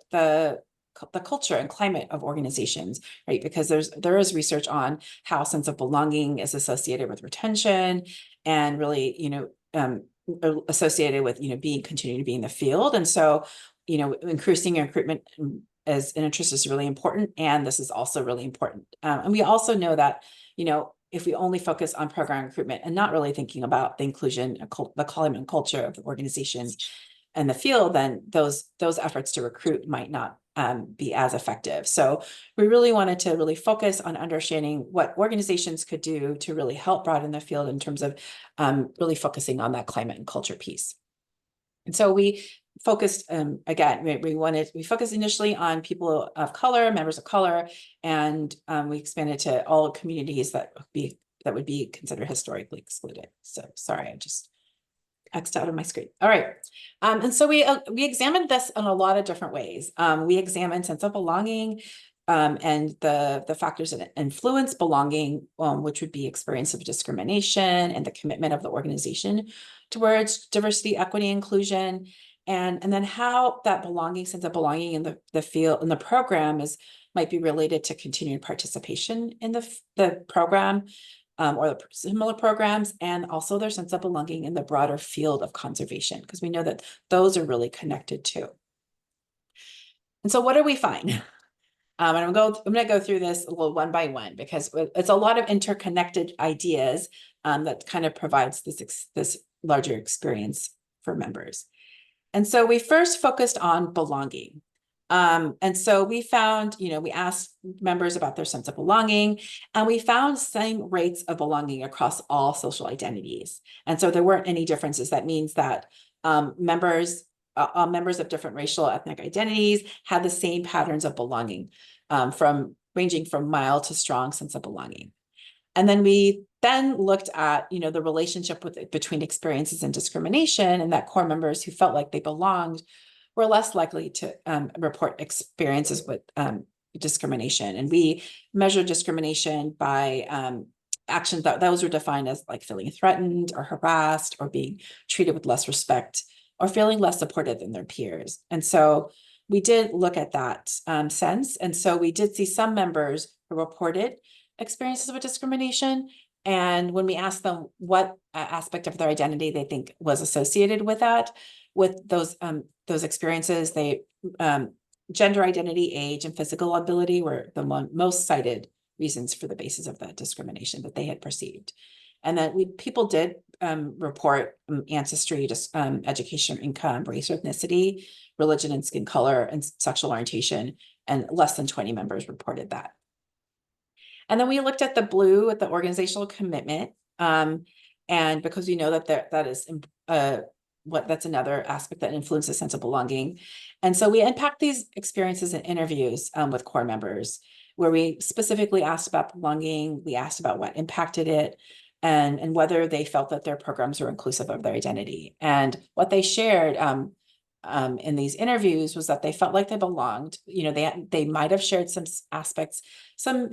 culture and climate of organizations, right? Because there is research on how sense of belonging is associated with retention, and really, associated with, continuing to be in the field. And so, increasing recruitment as an interest is really important. And this is also really important. And we also know that, if we only focus on program recruitment and not really thinking about the inclusion, the climate and culture of the organizations, in the field, then those efforts to recruit might not be as effective. So we really wanted to really focus on understanding what organizations could do to really help broaden the field in terms of really focusing on that climate and culture piece. And so we focused, again, we focused initially on people of color, members of color, and we expanded to all communities that would be considered historically excluded. So sorry, I just X'd out of my screen. All right. And so we examined this in a lot of different ways. We examined sense of belonging and the factors that influence belonging, which would be experience of discrimination and the commitment of the organization towards diversity, equity, inclusion, and then how that belonging, sense of belonging in the field, in the program might be related to continued participation in the program, or the similar programs, and also their sense of belonging in the broader field of conservation, because we know that those are really connected too. And so what do we find? I'm going to go through this a little one by one, because it's a lot of interconnected ideas that kind of provides this larger experience for members. And so we first focused on belonging. And so we found, we asked members about their sense of belonging, and we found same rates of belonging across all social identities. And so there weren't any differences. That means that members of different racial, ethnic identities had the same patterns of belonging, ranging from mild to strong sense of belonging. And then we looked at, the relationship between experiences and discrimination, and that core members who felt like they belonged were less likely to report experiences with discrimination. And we measured discrimination by actions that those were defined as like feeling threatened or harassed or being treated with less respect or feeling less supported than their peers. And so we did look at that sense. And so we did see some members who reported experiences with discrimination. And when we asked them what aspect of their identity they think was associated with that, with those experiences, they gender identity, age, and physical ability were the most cited reasons for the basis of that discrimination that they had perceived. And then people did report ancestry, just education, income, race, or ethnicity, religion and skin color, and sexual orientation, and less than 20 members reported that. And then we looked at the blue at the organizational commitment, and because we know that that is that's another aspect that influences sense of belonging. And so we unpacked these experiences in interviews with core members, where we specifically asked about belonging, we asked about what impacted it, and whether they felt that their programs were inclusive of their identity. And what they shared in these interviews was that they felt like they belonged. They might have shared some aspects, some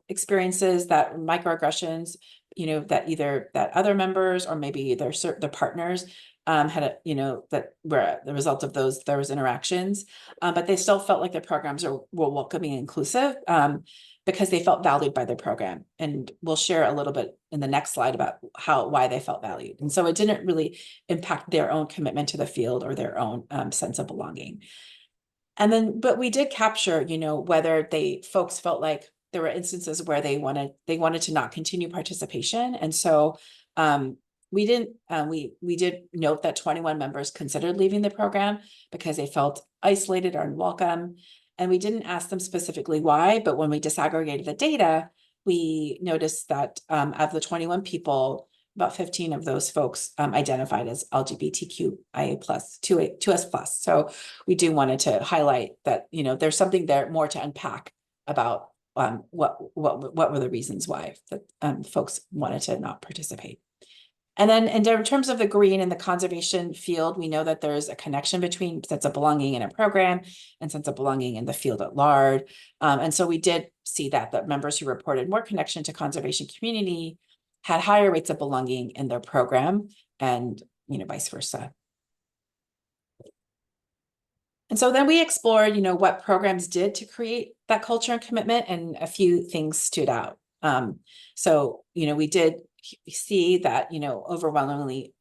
experiences, that microaggressions, that other members or maybe their partners had that were the result of those interactions, but they still felt like their programs were welcoming and inclusive, because they felt valued by their program. And we'll share a little bit in the next slide about why they felt valued. And so it didn't really impact their own commitment to the field or their own sense of belonging. And then, but we did capture, whether folks felt like there were instances where they wanted to not continue participation. And so we did note that 21 members considered leaving the program because they felt isolated or unwelcome. And we didn't ask them specifically why, but when we disaggregated the data, we noticed that of the 21 people, about 15 of those folks identified as LGBTQIA plus, 2S plus. So we wanted to highlight that, there's something there more to unpack about what were the reasons why that folks wanted to not participate. And then in terms of the green and the conservation field, we know that there's a connection between sense of belonging in a program and sense of belonging in the field at large. And so we did see that members who reported more connection to conservation community had higher rates of belonging in their program, and vice versa. And so then we explored, what programs did to create that culture and commitment, and a few things stood out. So, we did see that, overwhelmingly,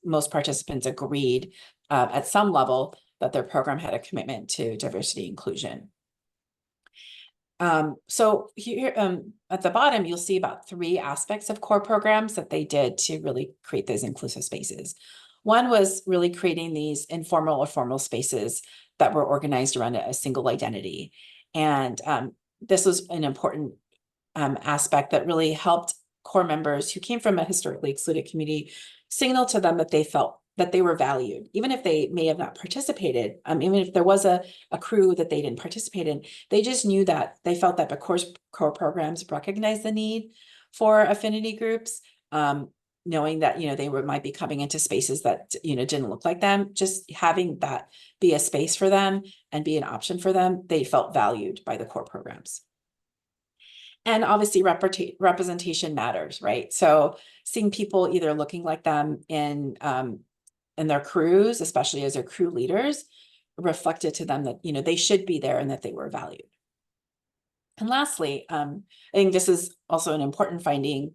most participants agreed at some level that their program had a commitment to diversity and inclusion. So here at the bottom, you'll see about 3 aspects of core programs that they did to really create those inclusive spaces. One was really creating these informal or formal spaces that were organized around a single identity. And this was an important aspect that really helped core members who came from a historically excluded community signal to them that they felt that they were valued, even if they may have not participated. Even if there was a crew that they didn't participate in, they just knew that they felt that the core programs recognized the need for affinity groups, knowing that, they might be coming into spaces that, didn't look like them. Just having that be a space for them and be an option for them, they felt valued by the core programs. And obviously representation matters, right? So seeing people either looking like them in their crews, especially as their crew leaders, reflected to them that, they should be there and that they were valued. And lastly, I think this is also an important finding,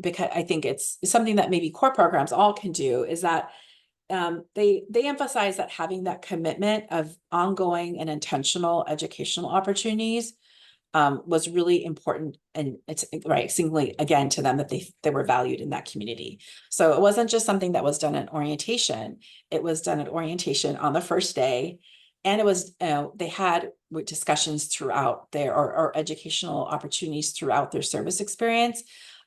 because I think it's something that maybe core programs all can do, is that they emphasize that having that commitment of ongoing and intentional educational opportunities was really important, and it's right singly again to them that they were valued in that community. So it wasn't just something that was done at orientation; it was done at orientation on the first day, and it was they had discussions throughout their or educational opportunities throughout their service experience.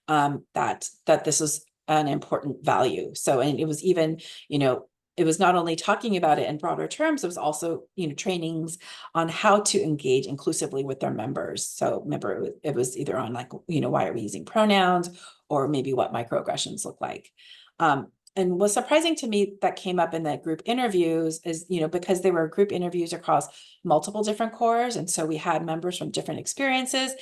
That this was an important value. So, and it was even, it was not only talking about it in broader terms, it was also, trainings on how to engage inclusively with their members. So remember, it was either on like, why are we using pronouns, or maybe what microaggressions look like. And what's surprising to me that came up in the group interviews is, because they were group interviews across multiple different cores. And so we had members from different experiences,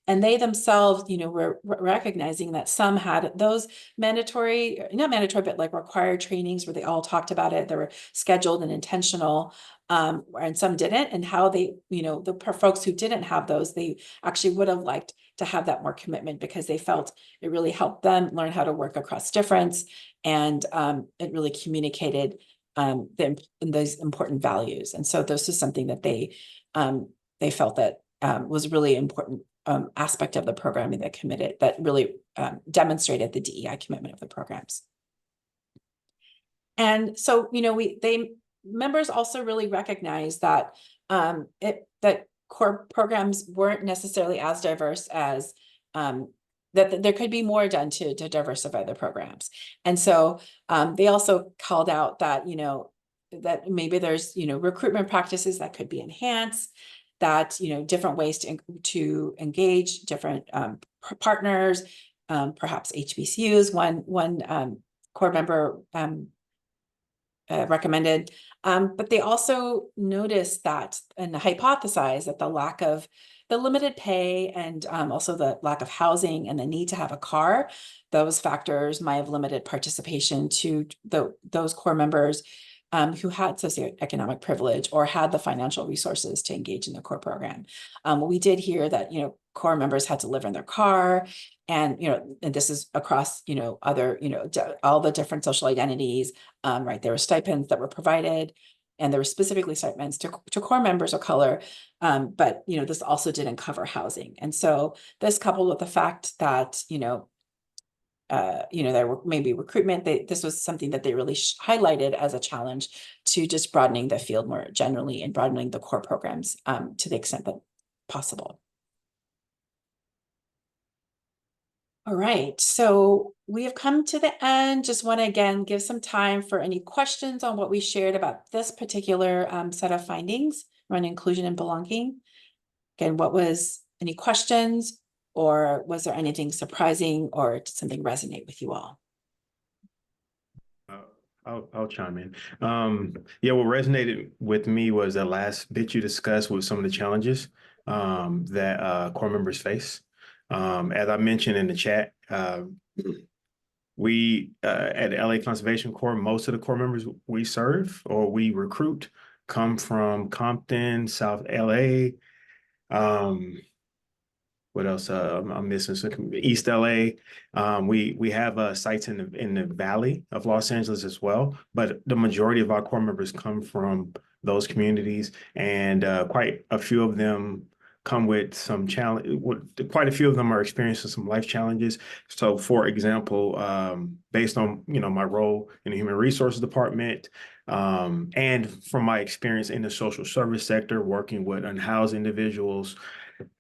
and they themselves, were recognizing that some had those mandatory, not mandatory, but like required trainings where they all talked about it. They were scheduled and intentional, and some didn't. And how they, the folks who didn't have those, they actually would have liked to have that more commitment, because they felt it really helped them learn how to work across difference. And it really communicated those important values. And so this is something that they felt that was really important aspect of the programming that really demonstrated the DEI commitment of the programs. And so, members also really recognized that that core programs weren't necessarily as diverse as that there could be more done to diversify the programs. And so they also called out that, that maybe there's, recruitment practices that could be enhanced, that, different ways to engage different partners, perhaps HBCUs, one core member recommended, but they also noticed that and hypothesized that the limited pay and also the lack of housing and the need to have a car, those factors might have limited participation to those core members who had socioeconomic privilege or had the financial resources to engage in the core program. We did hear that, core members had to live in their car, and, and this is across, other, all the different social identities, right? There were stipends that were provided, and there were specifically stipends to core members of color. But, this also didn't cover housing. And so this, coupled with the fact that, there were maybe recruitment, this was something that they really highlighted as a challenge to just broadening the field more generally and broadening the core programs to the extent that possible. All right, so we have come to the end. Just want to again give some time for any questions on what we shared about this particular set of findings around inclusion and belonging. Again, any questions? Or was there anything surprising, or did something resonate with you all? I'll chime in. Yeah, what resonated with me was the last bit you discussed with some of the challenges that core members face. As I mentioned in the chat, we at LA Conservation Corps, most of the core members we serve or we recruit come from Compton, South LA. What else? I'm missing some East LA. We have sites in the Valley of Los Angeles as well, but the majority of our core members come from those communities, and quite a few of them come with some challenge. Quite a few of them are experiencing some life challenges. So, for example, based on my role in the human resources department, and from my experience in the social service sector, working with unhoused individuals,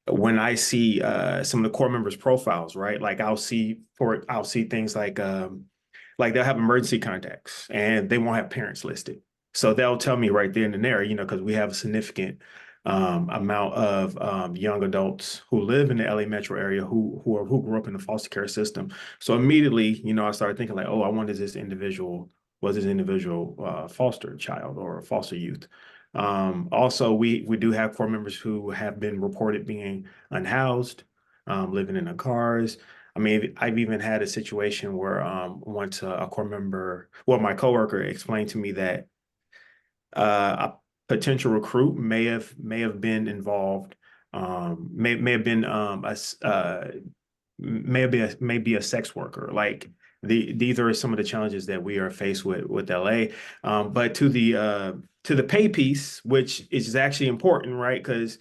when I see some of the core members' profiles, right? Like I'll see things like they'll have emergency contacts and they won't have parents listed. So they'll tell me right then and there, because we have a significant amount of young adults who live in the LA metro area who grew up in the foster care system. So immediately, I started thinking like, oh, I wonder was this individual foster child or foster youth. Also, we do have core members who have been reported being unhoused, living in their cars. I mean, I've even had a situation where once a core member, well, my coworker explained to me that a potential recruit may have been involved, may have been may be a sex worker. Like these are some of the challenges that we are faced with LA. But to the pay piece, which is actually important, right? Because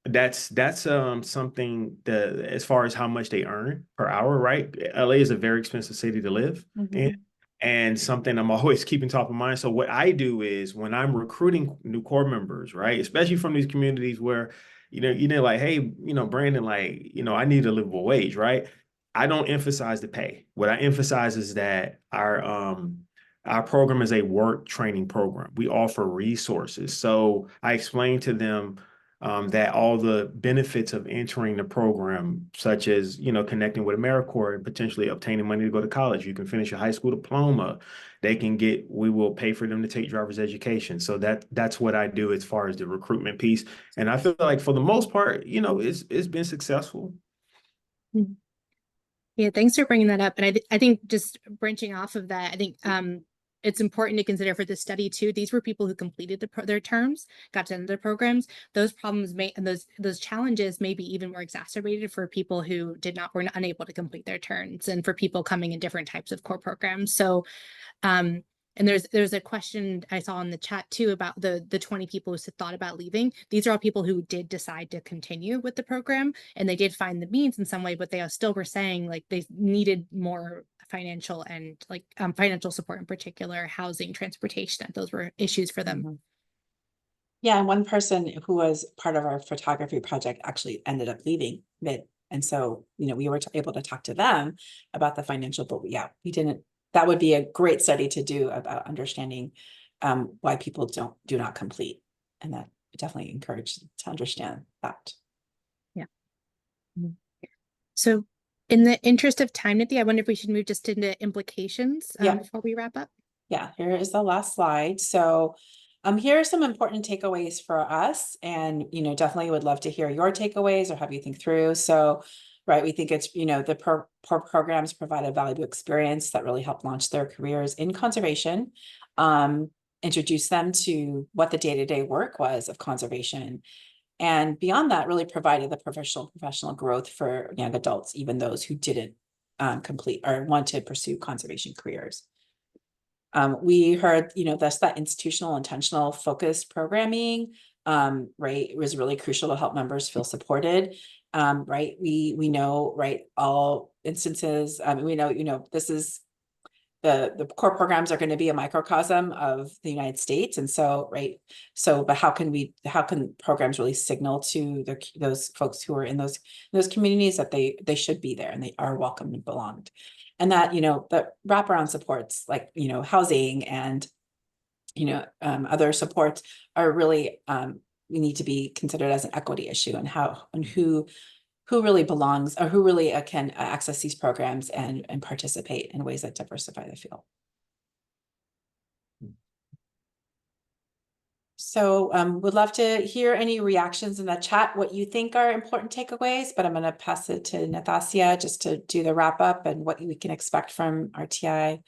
that's something that as far as how much they earn per hour, right? LA is a very expensive city to live in. And something I'm always keeping top of mind. So what I do is when I'm recruiting new core members, right, especially from these communities where, like, hey, Brandon, like, I need a livable wage, right? I don't emphasize the pay. What I emphasize is that our program is a work training program. We offer resources. So I explain to them that all the benefits of entering the program, such as, connecting with AmeriCorps and potentially obtaining money to go to college. You can finish a high school diploma. We will pay for them to take driver's education. So that's what I do as far as the recruitment piece. And I feel like for the most part, it's been successful. Yeah, thanks for bringing that up. And I think just branching off of that, I think it's important to consider for this study too. These were people who completed their terms, got to end their programs. Those problems and those challenges may be even more exacerbated for people who were unable to complete their terms, and for people coming in different types of core programs. So, and there's a question I saw in the chat too about the 20 people who thought about leaving. These are all people who did decide to continue with the program, and they did find the means in some way, but they still were saying like they needed more financial and financial support, in particular, housing, transportation. Those were issues for them. Yeah, and one person who was part of our photography project actually ended up leaving mid. And so, we were able to talk to them about the financial, but yeah, we didn't. That would be a great study to do about understanding why people do not complete. And that definitely encouraged to understand that. Yeah. So in the interest of time, Nithya, I wonder if we should move just into implications before we wrap up. Yeah, here is the last slide. So here are some important takeaways for us, and definitely would love to hear your takeaways or have you think through. So right, we think it's the programs provide a valuable experience that really help launch their careers in conservation, introduce them to what the day-to-day work was of conservation, and beyond that, really provided the professional growth for young adults, even those who didn't complete or want to pursue conservation careers. We heard, that institutional, intentional, focused programming, right, was really crucial to help members feel supported. Right, we know, right, all instances, we know, this is the core programs are going to be a microcosm of the United States. And so, right, but how can programs really signal to those folks who are in those communities that they should be there and they are welcome and belonged? And that, the wraparound supports like, housing and, other supports are really, we need to be considered as an equity issue, and who really belongs, or who really can access these programs and participate in ways that diversify the field. So would love to hear any reactions in the chat, what you think are important takeaways, but I'm going to pass it to Natasha just to do the wrap up and what we can expect from RTI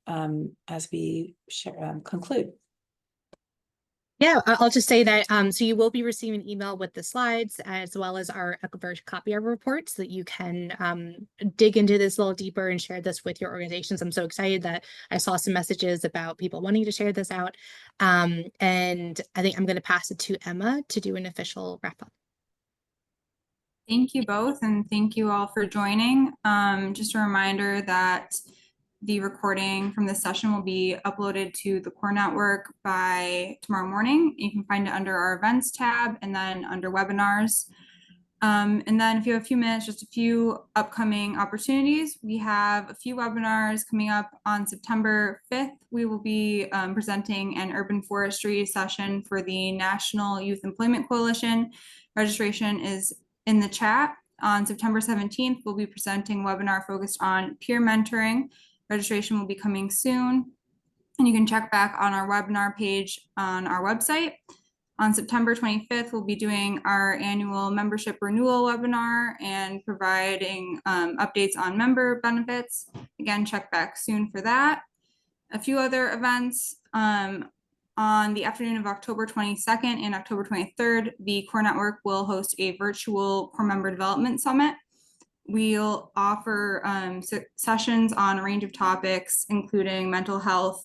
as we conclude. Yeah, I'll just say that so you will be receiving an email with the slides as well as our copy of our report so that you can dig into this a little deeper and share this with your organizations. I'm so excited that I saw some messages about people wanting to share this out. And I think I'm going to pass it to Emma to do an official wrap up. Thank you both, and thank you all for joining. Just a reminder that the recording from this session will be uploaded to the Core Network by tomorrow morning. You can find it under our events tab and then under webinars. And then if you have a few minutes, just a few upcoming opportunities. We have a few webinars coming up on September 5th. We will be presenting an urban forestry session for the National Youth Employment Coalition. Registration is in the chat. On September 17th, we'll be presenting a webinar focused on peer mentoring. Registration will be coming soon, and you can check back on our webinar page on our website. On September 25th, we'll be doing our annual membership renewal webinar and providing updates on member benefits. Again, check back soon for that. A few other events. On the afternoon of October 22nd and October 23rd, the Core Network will host a virtual Core Member Development Summit. We'll offer sessions on a range of topics, including mental health,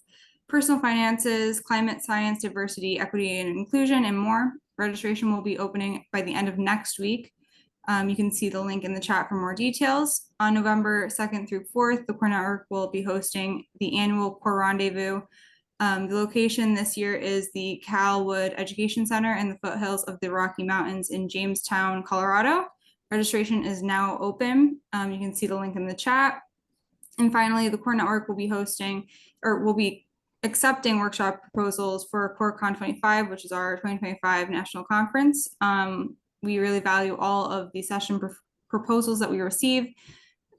personal finances, climate science, diversity, equity, and inclusion, and more. Registration will be opening by the end of next week. You can see the link in the chat for more details. On November 2nd through 4th, the Core Network will be hosting the annual Core Rendezvous. The location this year is the Calwood Education Center in the foothills of the Rocky Mountains in Jamestown, Colorado. Registration is now open. You can see the link in the chat. And finally, the Core Network will be hosting, or will be accepting workshop proposals for CoreCon 25, which is our 2025 national conference. We really value all of the session proposals that we receive.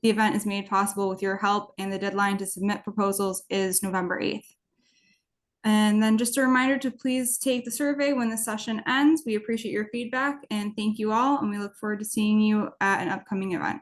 The event is made possible with your help, and the deadline to submit proposals is November 8th. And then just a reminder to please take the survey when the session ends. We appreciate your feedback and thank you all, and we look forward to seeing you at an upcoming event.